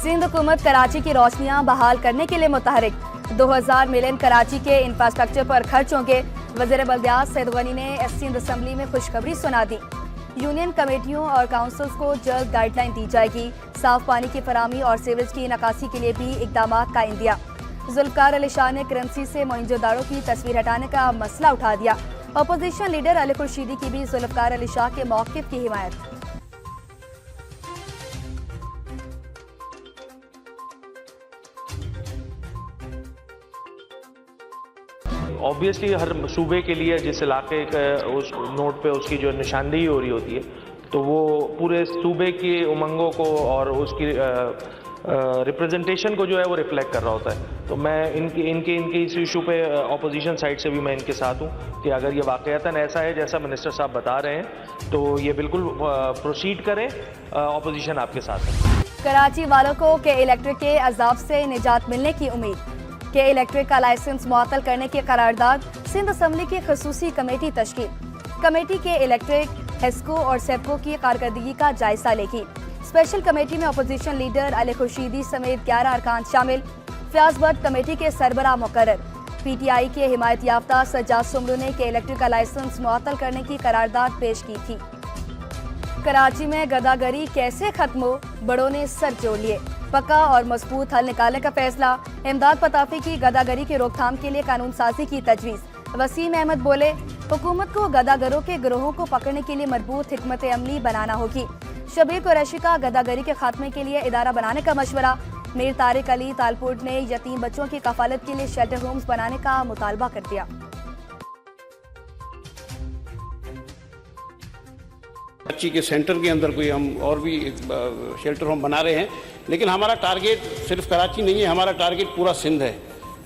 सिंध हुकूमत कराची की रोशनियां बहाल करने के लिए मुतहरिक। 2000 मिलियन कराची के इंफ्रास्ट्रक्चर पर खर्च होंगे। वज़ीर बल्दियात सैयद गनी ने सिंध असम्बली में खुशखबरी सुना दी। यूनियन कमेटियों और काउंसिल्स को जल्द गाइडलाइन दी जाएगी। साफ पानी की फराहमी और सीवरेज की निकासी के लिए भी इकदाम का इंदिया। जुल्फकार अली शाह ने करेंसी से मोइंजोदारो की तस्वीर हटाने का मसला उठा दिया। अपोजिशन लीडर अली खुर्शीदी की भी जुल्फकार अली शाह के मौक़िफ़ की हिमायत। ऑब्वियसली हर सूबे के लिए जिस इलाके का उस नोट पे उसकी जो निशानदेही हो रही होती है तो वो पूरे सूबे की उमंगों को और उसकी रिप्रेजेंटेशन को जो है वो रिफ्लेक्ट कर रहा होता है। तो मैं इनके इस इशू पे अपोजिशन साइड से भी मैं इनके साथ हूँ कि अगर ये वाकईतन ऐसा है जैसा मिनिस्टर साहब बता रहे हैं तो ये बिल्कुल प्रोसीड करें, अपोजिशन आपके साथ है। कराची वालों को के इलेक्ट्रिक के अजाब से निजात मिलने की उम्मीद। के इलेक्ट्रिक का लाइसेंस मुअत्तल करने की करारदाद। सिंध असम्बली की खसूसी कमेटी तश्कील। कमेटी के इलेक्ट्रिक, हेस्को और सेप्को की कारकर्दगी का जायजा लेगी। स्पेशल कमेटी में अपोजिशन लीडर अली खुर्शीदी समेत 11 अरकान शामिल। फयाज भट्ट कमेटी के सरबराह मुकर्रर। PTI के हिमायत याफ्ता सज्जाद सुमरू ने के इलेक्ट्रिक का लाइसेंस मुअत्तल करने की करारदाद पेश की थी। कराची में गदागरी कैसे खत्म हो, बड़ों ने सर जोड़ लिए। पक्का और मजबूत हल निकालने का फैसला। इमदाद पताफी की गदागरी की रोकथाम के लिए कानून साजी की तजवीज़। वसीम अहमद बोले, हुकूमत को गदागरों के गिरोहों को पकड़ने के लिए मजबूत हिकमत अमली बनाना होगी। शबीर कुरैशी का गदागरी के खात्मे के लिए इदारा बनाने का मशवरा। मीर तारिक अली तालपुर ने यतीम बच्चों की कफालत के लिए शेल्टर होम्स बनाने का मुतालबा कर दिया। कराची के सेंटर के अंदर कोई हम और भी शेल्टर होम बना रहे हैं, लेकिन हमारा टारगेट सिर्फ कराची नहीं है, हमारा टारगेट पूरा सिंध है।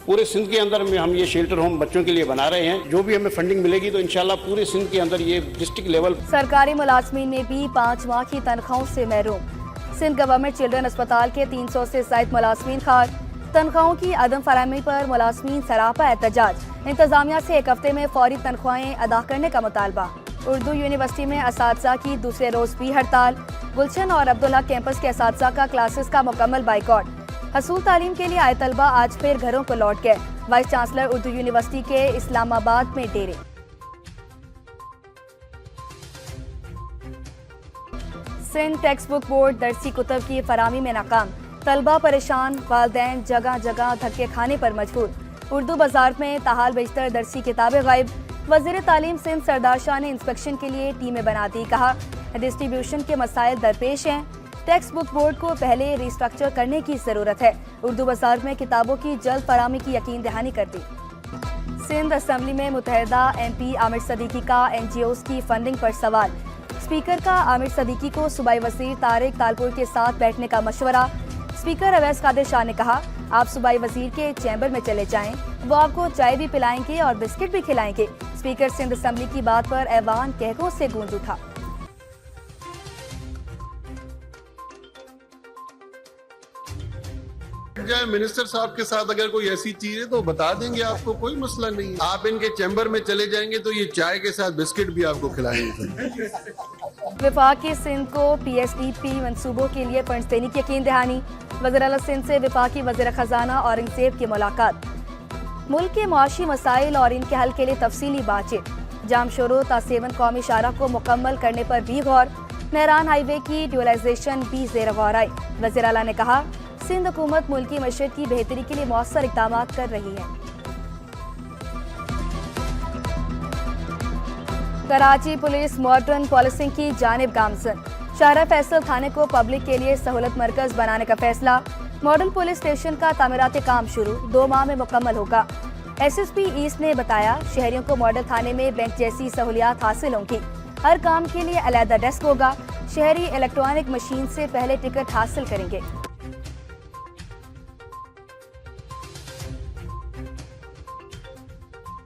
पूरे सिंध के अंदर में हम ये शेल्टर होम बच्चों के लिए बना रहे हैं। जो भी हमें फंडिंग मिलेगी तो इंशाल्लाह पूरे सिंध के अंदर ये डिस्ट्रिक्ट लेवल। सरकारी मुलाजमीन में भी 5 माह की तनख्वाहों से महरूम। सिंध गवर्नमेंट चिल्ड्रन अस्पताल के 300 से ज़ायद मुलाजमीन खार। तनख्वाहों की अदम फराहमी पर मुलाजमीन सरापा एहतजाज। इंतजामिया से 1 हफ्ते में फौरी तनख्वाहें अदा करने का मुतालबा। उर्दू यूनिवर्सिटी में असातिज़ा की दूसरे रोज भी हड़ताल। गुलशन और अब्दुल्ला कैंपस के असातिज़ा का क्लासेस का मुकम्मल बाइकॉट। हसूल तालीम के लिए आए तलबा आज फिर घरों को लौट गए। वाइस चांसलर उर्दू यूनिवर्सिटी के इस्लामाबाद में डेरे। सिंध टेक्स्ट बुक बोर्ड दरसी कुतब की फराहमी में नाकाम। तलबा परेशान, वालिदैन जगह जगह धक्के खाने पर मजबूर। उर्दू बाजार में ताहाल बेशतर दरसी किताबें गायब। वज़ीर तालीम सिंध सरदार शाह ने इंस्पेक्शन के लिए टीमें बना दी। कहा, डिस्ट्रीब्यूशन के मसाइल दरपेश हैं। टेक्स्ट बुक बोर्ड को पहले रिस्ट्रक्चर करने की ज़रूरत है। उर्दू बाजार में किताबों की जल्द फराहमी की यकीन दहानी कर दी। सिंध असम्बली में मुतहदा MP आमिर सदीकी का NGOs की फंडिंग पर सवाल। स्पीकर का आमिर सदीकी को सूबाई वज़ीर तारिक तालपुर के साथ बैठने का मशवरा। स्पीकर अवैस कादिर शाह ने कहा, आप सूबाई वज़ीर के चैम्बर में चले जाएं, वो आपको चाय भी पिलाएंगे और बिस्किट भी खिलाएंगे। स्पीकर सिंध असम्बली की बात पर ऐवान कहकों से गूंज उठा। मिनिस्टर साहब के साथ अगर कोई ऐसी चीज है तो बता देंगे, आपको कोई मसला नहीं है। आप इनके चैम्बर में चले जाएंगे तो ये चाय के साथ बिस्किट भी आपको खिलाएंगे। विफाक की सिंध को PSDP मंसूबों के लिए फंड्स देने की यकीन दहानी। वज़ीर आला सिंध से विफाकी वज़ीर खजाना औरंगजेब की मुलाकात। मुल्क के मुआशी मसाइल और इनके हल के लिए तफसीली बातचीत। जामशोरो तासेवन कौमी शाहरा को मुकम्मल करने पर भी गौर। मेहरान हाईवे की ड्यूलाइजेशन भी ज़ेर गौर आई। वज़ीर आला ने कहा, सिंध हुकूमत मुल्की मशरक़ की बेहतरी के लिए मौसर इक़दाम कर रही है। कराची पुलिस मॉडर्न पॉलिसिंग की जानिब गामजन। शाहरा फैसल थाने को पब्लिक के लिए सहूलत मरकज बनाने का फैसला। मॉडल पुलिस स्टेशन का तामीराती काम शुरू 2 माह में मुकम्मल होगा। SSP ईस्ट ने बताया, शहरियों को मॉडल थाने में बैंक जैसी सहूलियात हासिल होंगी। हर काम के लिए अलहदा डेस्क होगा। शहरी इलेक्ट्रॉनिक मशीन से पहले टिकट हासिल करेंगे।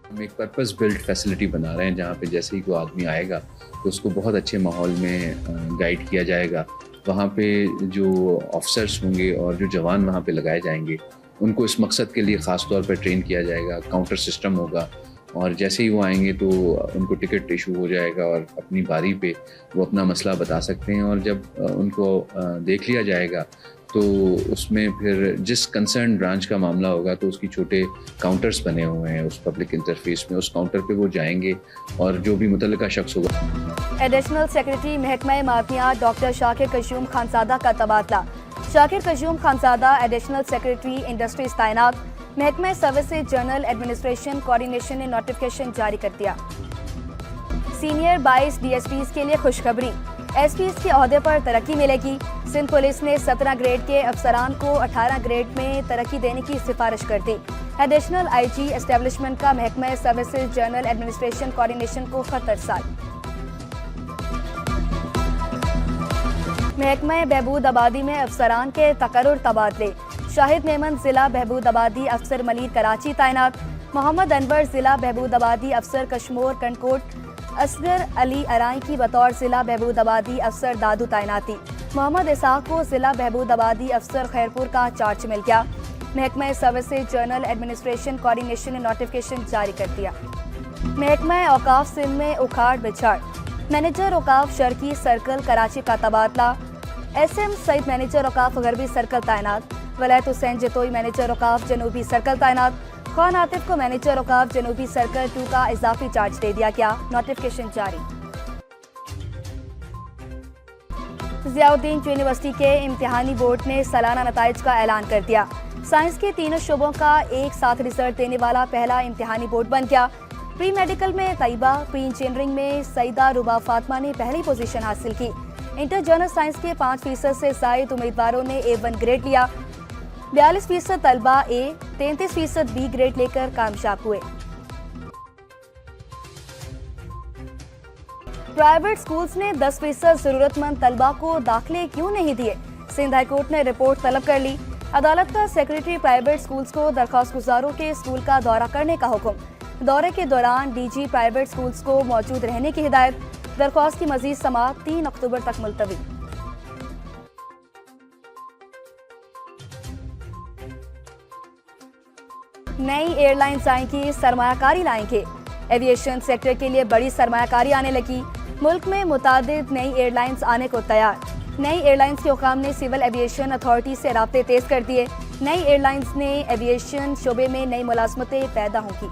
हम एक पर्पस बिल्ड फैसिलिटी बना रहे हैं जहाँ पे जैसे ही कोई आदमी आएगा तो उसको बहुत अच्छे माहौल में गाइड किया जाएगा। वहाँ पे जो ऑफिसर्स होंगे और जो जवान वहाँ पे लगाए जाएंगे उनको इस मकसद के लिए ख़ास तौर पर ट्रेन किया जाएगा। काउंटर सिस्टम होगा और जैसे ही वो आएंगे तो उनको टिकट इशू हो जाएगा और अपनी बारी पे वो अपना मसला बता सकते हैं। और जब उनको देख लिया जाएगा तो उसमें फिर जिस कंसर्न ब्रांच का मामला होगा तो उसकी छोटे काउंटर्स बने हुए हैं उस पब्लिक इंटरफेस में, उस काउंटर पे वो जाएंगे और जो भी मुतल्लिका शख्स होगा। एडिशनल सेक्रेटरी महकमा माफियात डॉक्टर शाकिर कशूम खानजादा का तबादला। Shakir Kashoom Khanzada additional secretary industries तैनात। महकमा सर्विसेज जनरल एडमिनिस्ट्रेशन कोऑर्डिनेशन ने नोटिफिकेशन जारी कर दिया। सीनियर 22 DSPs के लिए खुशखबरी, SPs के ओहदे पर तरक्की मिलेगी। सिंध पुलिस ने 17 ग्रेड के अफसरान को 18 ग्रेड में तरक्की देने की सिफारिश कर दी। एडिशनल IG एस्टेब्लिशमेंट का महकमा सर्विसेज जनरल एडमिनिस्ट्रेशन कोऑर्डिनेशन को खत अरसाल। महकमा बहबूद आबादी में अफसरान के तकर्रुर तबादले। शाहिद मेमन जिला बहबूद आबादी अफसर मलीर कराची तैनात। मोहम्मद अनवर जिला बहबूद आबादी अफसर कश्मोर कंडकोट। असगर अली अराई की बतौर जिला बहबूद आबादी अफसर दादू तैनाती। मोहम्मद इसाक को जिला बहबूद आबादी अफसर खैरपुर का चार्ज मिल गया। महकमा सर्विसेज जनरल एडमिनिस्ट्रेशन कोऑर्डिनेशन ने नोटिफिकेशन जारी कर दिया। महकमा औकाफ सिंध में उखाड़ बिछाड़। मैनेजर औकाफ शर्की सर्कल कराची का तबादला। SM सईद मैनेजर औकाफ गरबी सर्कल तैनात। वलायत हुसैन जतोई मैनेजर औकाफ जनूबी सर्कल तैनात। खान आतिफ को मैनेजर औकाफ जनूबी सर्कल 2 का इजाफी चार्ज दे दिया गया। नोटिफिकेशन जारी। ज़ियाउद्दीन यूनिवर्सिटी के इम्तिहानी बोर्ड ने सालाना नताइज का ऐलान कर दिया। साइंस के तीनों शोबों का एक साथ रिजल्ट देने वाला पहला इम्तिहानी बोर्ड बन गया। प्री मेडिकल में तैयबा, प्री इंजीनियरिंग में सईदा रुबा फातिमा ने पहली पोजीशन हासिल की। इंटर जर्नल साइंस के 5% से जायद उम्मीदवारों ने A1 ग्रेड लिया। 42% तलबा A, 33% B ग्रेड लेकर कामयाब हुए। प्राइवेट स्कूल्स ने 10% जरूरतमंद तलबा को दाखिले क्यों नहीं दिए? सिंध हाईकोर्ट ने रिपोर्ट तलब कर ली। अदालत का सेक्रेटरी प्राइवेट स्कूल्स को दरख्वास्त गुजारों के स्कूल का दौरा करने का हुक्म। दौरे के दौरान DG प्राइवेट स्कूल्स को मौजूद रहने की हिदायत। दरख्वास्त की मजीद समाअत 3 अक्टूबर तक मुलतवी। नई एयरलाइंस आएंगी, सरमायाकारी लाएंगे। एविएशन सेक्टर के लिए बड़ी सरमायाकारी आने लगी। मुल्क में मुतादिद नई एयरलाइंस आने को तैयार। नई एयरलाइंस के हुकाम ने सिविल एविएशन अथॉरिटी से राब्ते तेज कर दिए। नई एयरलाइंस ने एविएशन शोबे में नई मुलाजमतें पैदा होंगी।